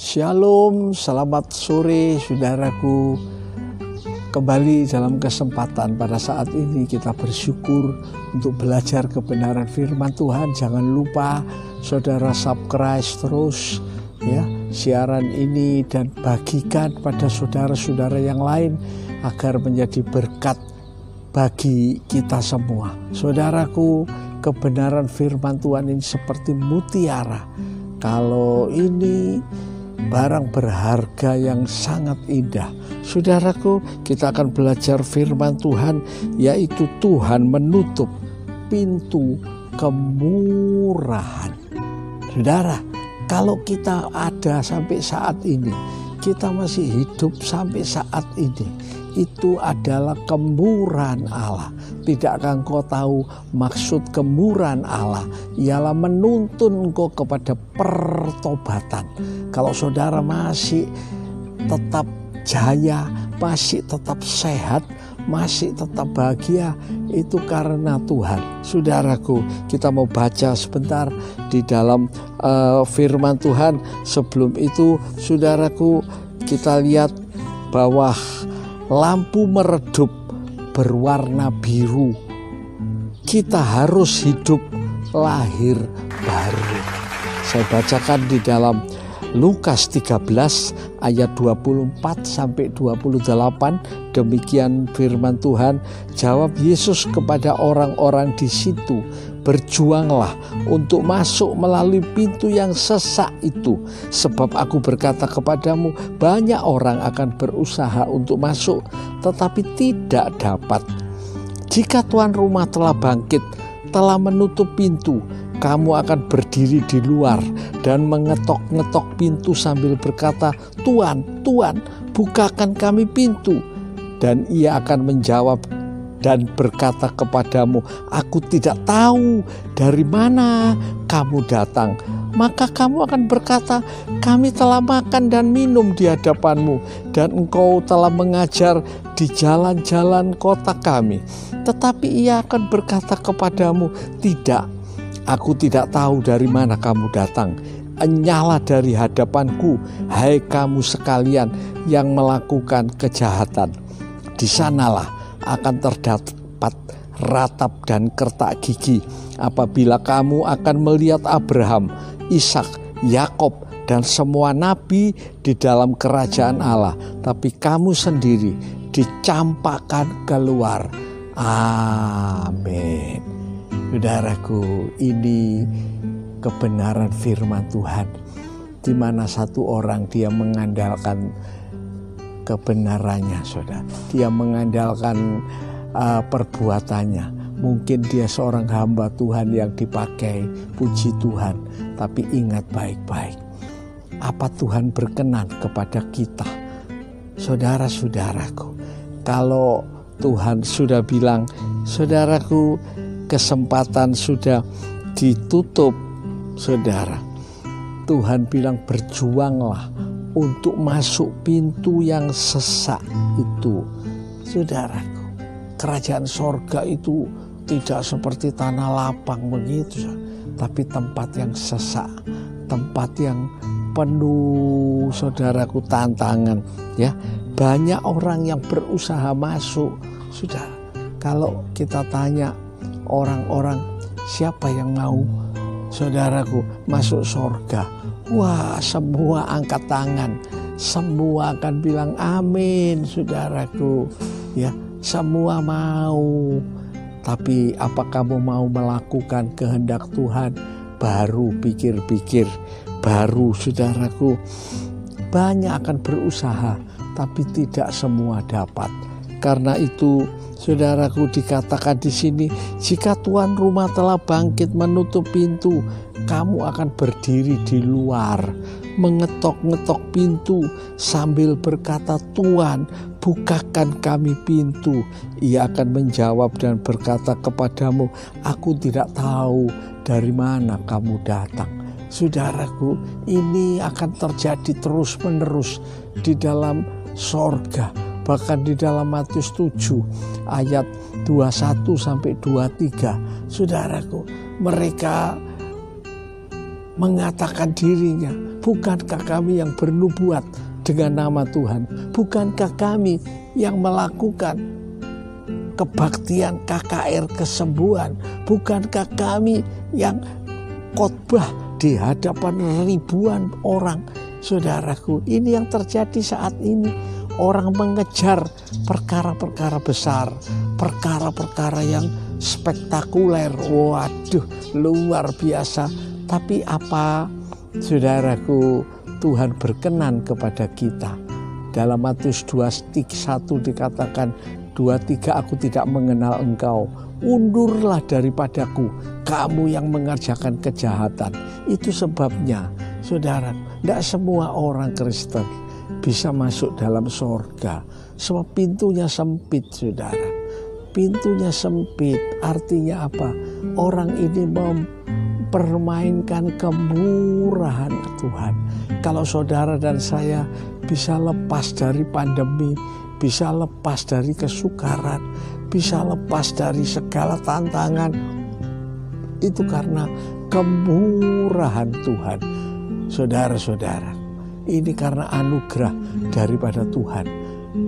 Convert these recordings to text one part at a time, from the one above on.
Shalom, selamat sore saudaraku. Kembali dalam kesempatan pada saat ini kita bersyukur untuk belajar kebenaran firman Tuhan. Jangan lupa saudara subscribe terus ya siaran ini dan bagikan pada saudara-saudara yang lain agar menjadi berkat bagi kita semua. Saudaraku, kebenaran firman Tuhan ini seperti mutiara. Kalau ini barang berharga yang sangat indah. Saudaraku, kita akan belajar firman Tuhan, yaitu Tuhan menutup pintu kemurahan. Saudara, kalau kita ada sampai saat ini, kita masih hidup sampai saat ini, itu adalah kemurahan Allah. Tidakkah engkau tahu maksud kemurahan Allah ialah menuntun engkau kepada pertobatan. Kalau saudara masih tetap jaya, masih tetap sehat, masih tetap bahagia, itu karena Tuhan. Saudaraku, kita mau baca sebentar di dalam firman Tuhan. Sebelum itu, saudaraku, kita lihat bahwa lampu meredup berwarna biru. Kita harus hidup lahir baru. Saya bacakan di dalam Lukas 13 ayat 24 sampai 28. Demikian firman Tuhan. Jawab Yesus kepada orang-orang di situ, "Berjuanglah untuk masuk melalui pintu yang sesak itu, sebab aku berkata kepadamu, banyak orang akan berusaha untuk masuk, tetapi tidak dapat. Jika tuan rumah telah bangkit, telah menutup pintu, kamu akan berdiri di luar dan mengetok-ngetok pintu sambil berkata, 'Tuan, Tuan, bukakan kami pintu.' Dan ia akan menjawab dan berkata kepadamu, 'Aku tidak tahu dari mana kamu datang.' Maka kamu akan berkata, 'Kami telah makan dan minum di hadapanmu, dan engkau telah mengajar di jalan-jalan kota kami.' Tetapi ia akan berkata kepadamu, 'Tidak, aku tidak tahu dari mana kamu datang. Enyahlah dari hadapanku, hai kamu sekalian yang melakukan kejahatan.' Di sanalah akan terdapat ratap dan kertak gigi apabila kamu akan melihat Abraham, Ishak, Yakob, dan semua nabi di dalam kerajaan Allah, tapi kamu sendiri dicampakkan keluar." Amin. Saudaraku, ini kebenaran firman Tuhan, di mana satu orang dia mengandalkan kebenarannya, saudara. Dia mengandalkan perbuatannya. Mungkin dia seorang hamba Tuhan yang dipakai, puji Tuhan. Tapi ingat baik-baik, apa Tuhan berkenan kepada kita? Saudara-saudaraku, kalau Tuhan sudah bilang, saudaraku, kesempatan sudah ditutup, saudara. Tuhan bilang, berjuanglah untuk masuk pintu yang sesak itu. Saudaraku, kerajaan sorga itu tidak seperti tanah lapang begitu, tapi tempat yang sesak, tempat yang penuh, saudaraku, tantangan. Ya, banyak orang yang berusaha masuk. Saudara, kalau kita tanya orang-orang, siapa yang mau, saudaraku, masuk sorga? Wah, semua angkat tangan, semua akan bilang amin, saudaraku. Ya, semua mau. Tapi apa kamu mau melakukan kehendak Tuhan? Baru pikir-pikir, baru, saudaraku. Banyak akan berusaha, tapi tidak semua dapat. Karena itu, saudaraku, dikatakan di sini, jika tuan rumah telah bangkit menutup pintu, kamu akan berdiri di luar, mengetok-ngetok pintu sambil berkata, 'Tuan, bukakan kami pintu.' Ia akan menjawab dan berkata kepadamu, 'Aku tidak tahu dari mana kamu datang.'" Saudaraku, ini akan terjadi terus-menerus di dalam sorga. Bahkan di dalam Matius 7 ayat 21 sampai 23, saudaraku, mereka mengatakan dirinya, Bukankah kami yang bernubuat dengan nama Tuhan? Bukankah kami yang melakukan kebaktian KKR kesembuhan? Bukankah kami yang khotbah di hadapan ribuan orang? Saudaraku, ini yang terjadi saat ini. Orang mengejar perkara-perkara besar, perkara-perkara yang spektakuler. Waduh, luar biasa. Tapi apa, saudaraku, Tuhan berkenan kepada kita. Dalam Matius 21 dikatakan, 23 aku tidak mengenal engkau, undurlah daripadaku, kamu yang mengerjakan kejahatan. Itu sebabnya, saudara, tidak semua orang Kristen bisa masuk dalam sorga, sebab pintunya sempit, saudara. Pintunya sempit, artinya apa? Orang ini mempermainkan kemurahan Tuhan. Kalau saudara dan saya bisa lepas dari pandemi, bisa lepas dari kesukaran, bisa lepas dari segala tantangan, itu karena kemurahan Tuhan. Saudara-saudara, ini karena anugerah daripada Tuhan,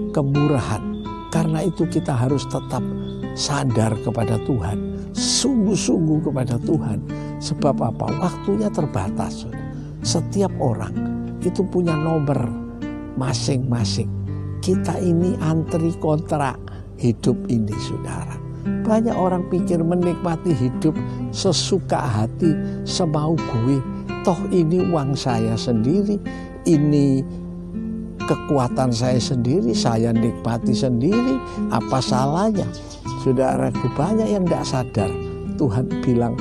kemurahan. Karena itu kita harus tetap sadar kepada Tuhan, sungguh-sungguh kepada Tuhan. Sebab apa? Waktunya terbatas. Setiap orang itu punya nomor masing-masing. Kita ini antri kontrak hidup ini, saudara. Banyak orang pikir menikmati hidup sesuka hati, semau gue. Toh ini uang saya sendiri, ini kekuatan saya sendiri, saya nikmati sendiri, apa salahnya? Saudaraku, banyak yang tidak sadar. Tuhan bilang,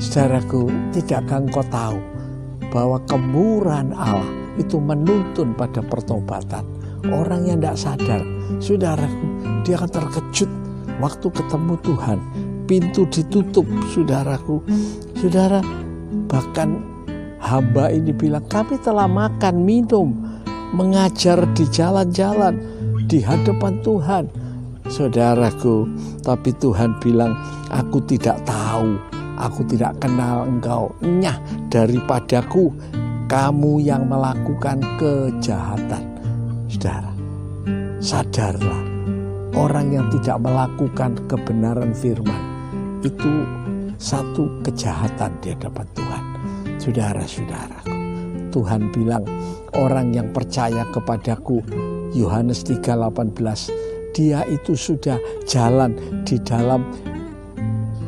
saudaraku, tidakkah engkau tahu bahwa kemurahan Allah itu menuntun pada pertobatan? Orang yang tidak sadar, saudaraku, dia akan terkejut waktu ketemu Tuhan. Pintu ditutup, saudaraku. Saudara, bahkan hamba ini bilang, kami telah makan, minum, mengajar di jalan-jalan, di hadapan Tuhan. Saudaraku, tapi Tuhan bilang, aku tidak tahu, aku tidak kenal engkau. Nyah daripadaku, kamu yang melakukan kejahatan. Saudara, sadarlah, orang yang tidak melakukan kebenaran firman itu satu kejahatan di hadapan Tuhan. Saudara-saudara, Tuhan bilang, orang yang percaya kepadaku, Yohanes 3:18, dia itu sudah jalan di dalam,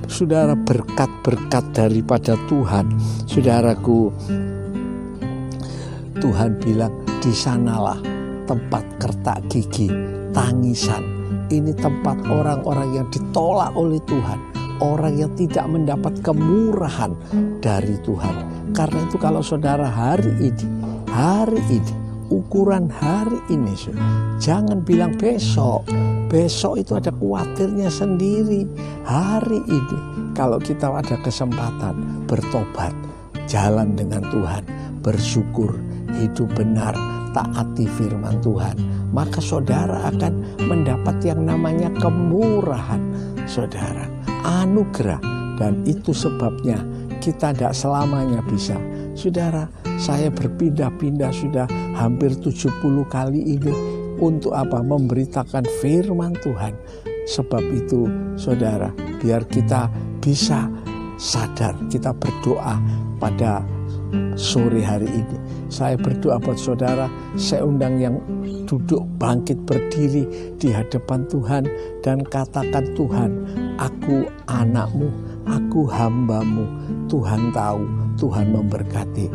saudara, berkat-berkat daripada Tuhan. Saudaraku, Tuhan bilang, di sanalah tempat kertak gigi, tangisan. Ini tempat orang-orang yang ditolak oleh Tuhan, orang yang tidak mendapat kemurahan dari Tuhan. Karena itu kalau saudara hari ini, ukuran hari ini, jangan bilang besok. Besok itu ada khawatirnya sendiri. Hari ini, kalau kita ada kesempatan bertobat, jalan dengan Tuhan, bersyukur, hidup benar, taati firman Tuhan, maka saudara akan mendapat yang namanya kemurahan, saudara, anugerah. Dan itu sebabnya kita tidak selamanya bisa. Saudara, saya berpindah-pindah sudah hampir 70 kali ini untuk apa? Memberitakan firman Tuhan. Sebab itu, saudara, biar kita bisa sadar, kita berdoa pada sore hari ini. Saya berdoa buat saudara, saya undang yang duduk bangkit berdiri di hadapan Tuhan dan katakan, Tuhan, aku anakmu, aku hambamu. Tuhan tahu, Tuhan memberkati.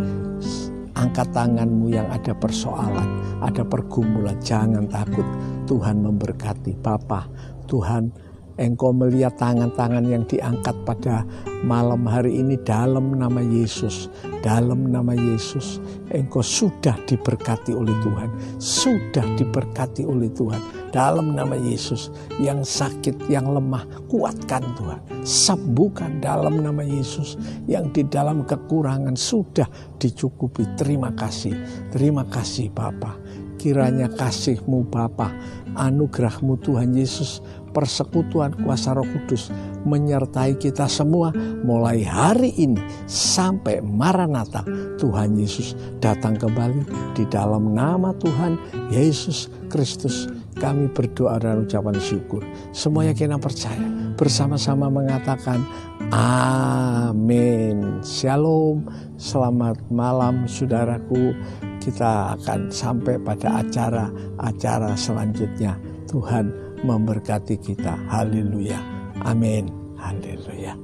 Angkat tanganmu yang ada persoalan, ada pergumulan, jangan takut. Tuhan memberkati. Bapa, Tuhan, Engkau melihat tangan-tangan yang diangkat pada malam hari ini dalam nama Yesus. Dalam nama Yesus, Engkau sudah diberkati oleh Tuhan. Sudah diberkati oleh Tuhan. Dalam nama Yesus, yang sakit, yang lemah, kuatkan Tuhan. Sembuhkan dalam nama Yesus. Yang di dalam kekurangan sudah dicukupi. Terima kasih. Terima kasih Bapa. Kiranya kasih-Mu Bapa, anugerah-Mu Tuhan Yesus, persekutuan kuasa Roh Kudus menyertai kita semua mulai hari ini sampai Maranatha Tuhan Yesus datang kembali. Di dalam nama Tuhan Yesus Kristus kami berdoa dan ucapan syukur. Semua yang kita percaya bersama-sama mengatakan amin. Shalom. Selamat malam saudaraku. Kita akan sampai pada acara selanjutnya. Tuhan memberkati kita. Haleluya. Amin. Haleluya.